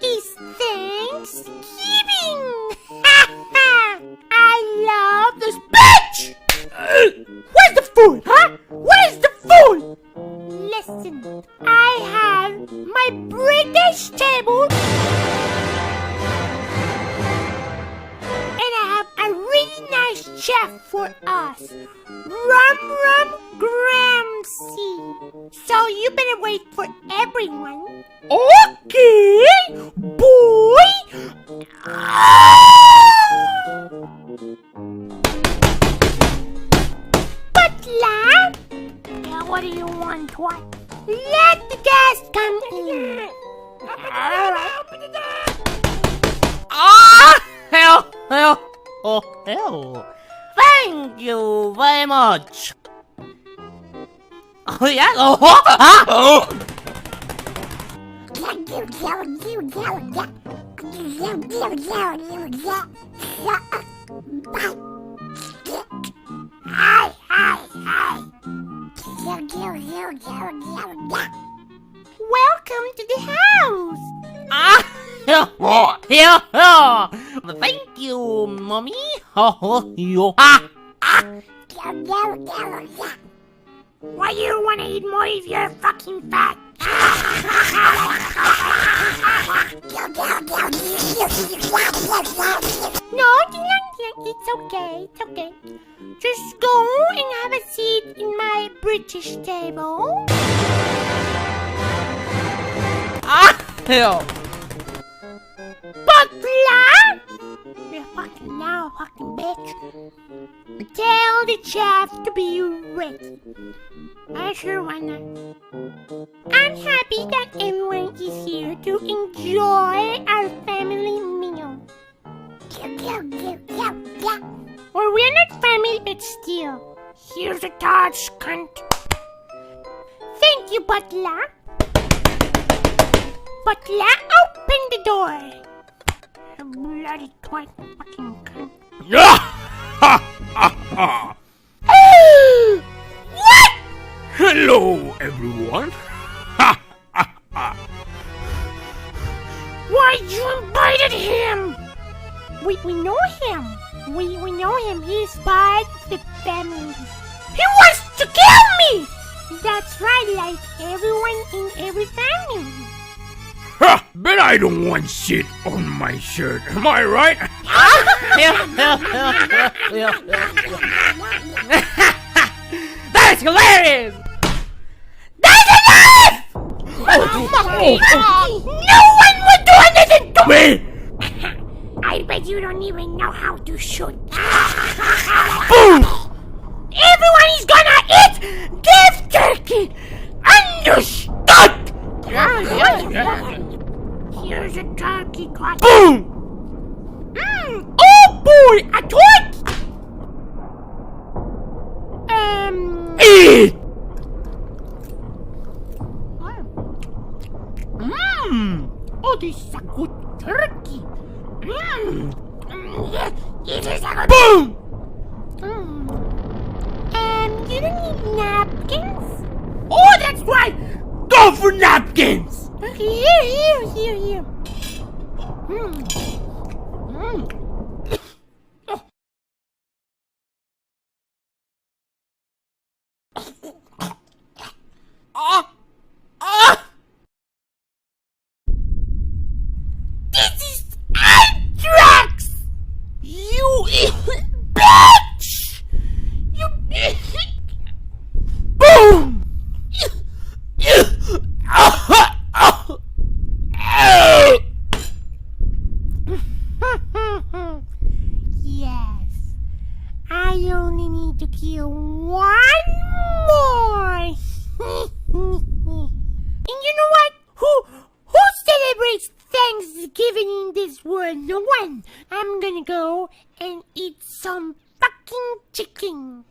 is Thanksgiving. I love this bitch. Where's the food, huh? Where's the food? Listen, I have my British table. And I have a really nice chef for us. Rum Gramsci. So you better wait for everyone. Okay, boy. Butler, what do you want? What? Let the guests come in. Open the door. Ah, hell. Oh, hell. Thank you very much. Oh, yeah? Oh, huh? Oh. Welcome to the house. Ah, yeah. Thank you, mommy. Oh, you. Why you wanna eat more if you're fucking fat? No, it's okay, it's okay. Just go and have a seat in my British table. Ah, hell. Butler! You're fucking now, fucking bitch. Tell the chef to be ready. I sure wanna. I'm happy that everyone is here to enjoy our family meal. Or we're not family, but still. Here's a touch, cunt. Thank you, Butler. Butler, open the door. You bloody twat, fucking cunt. What? Hello, everyone. Why you invited him? We know him. We know him. He's part of the family. He wants to kill me. That's right, like everyone in every family. Ha! Bet I don't want shit on my shirt. Am I right? That's hilarious. That's enough! No one will do anything to me! I bet you don't even know how to shoot. Boom! Everyone is gonna eat beef jerky! Understood! Here's a turkey cut. Boom! Oh boy, a twat! Eat! Oh, this is a good turkey. It is a good... Boom! You don't need napkins? Oh, that's right! Go for napkins! Here. This is anthrax! You bitch! You Boom! Yes, I only need to kill one more. And you know what? Who celebrates Thanksgiving in this world? No one. I'm gonna go and eat some fucking chicken.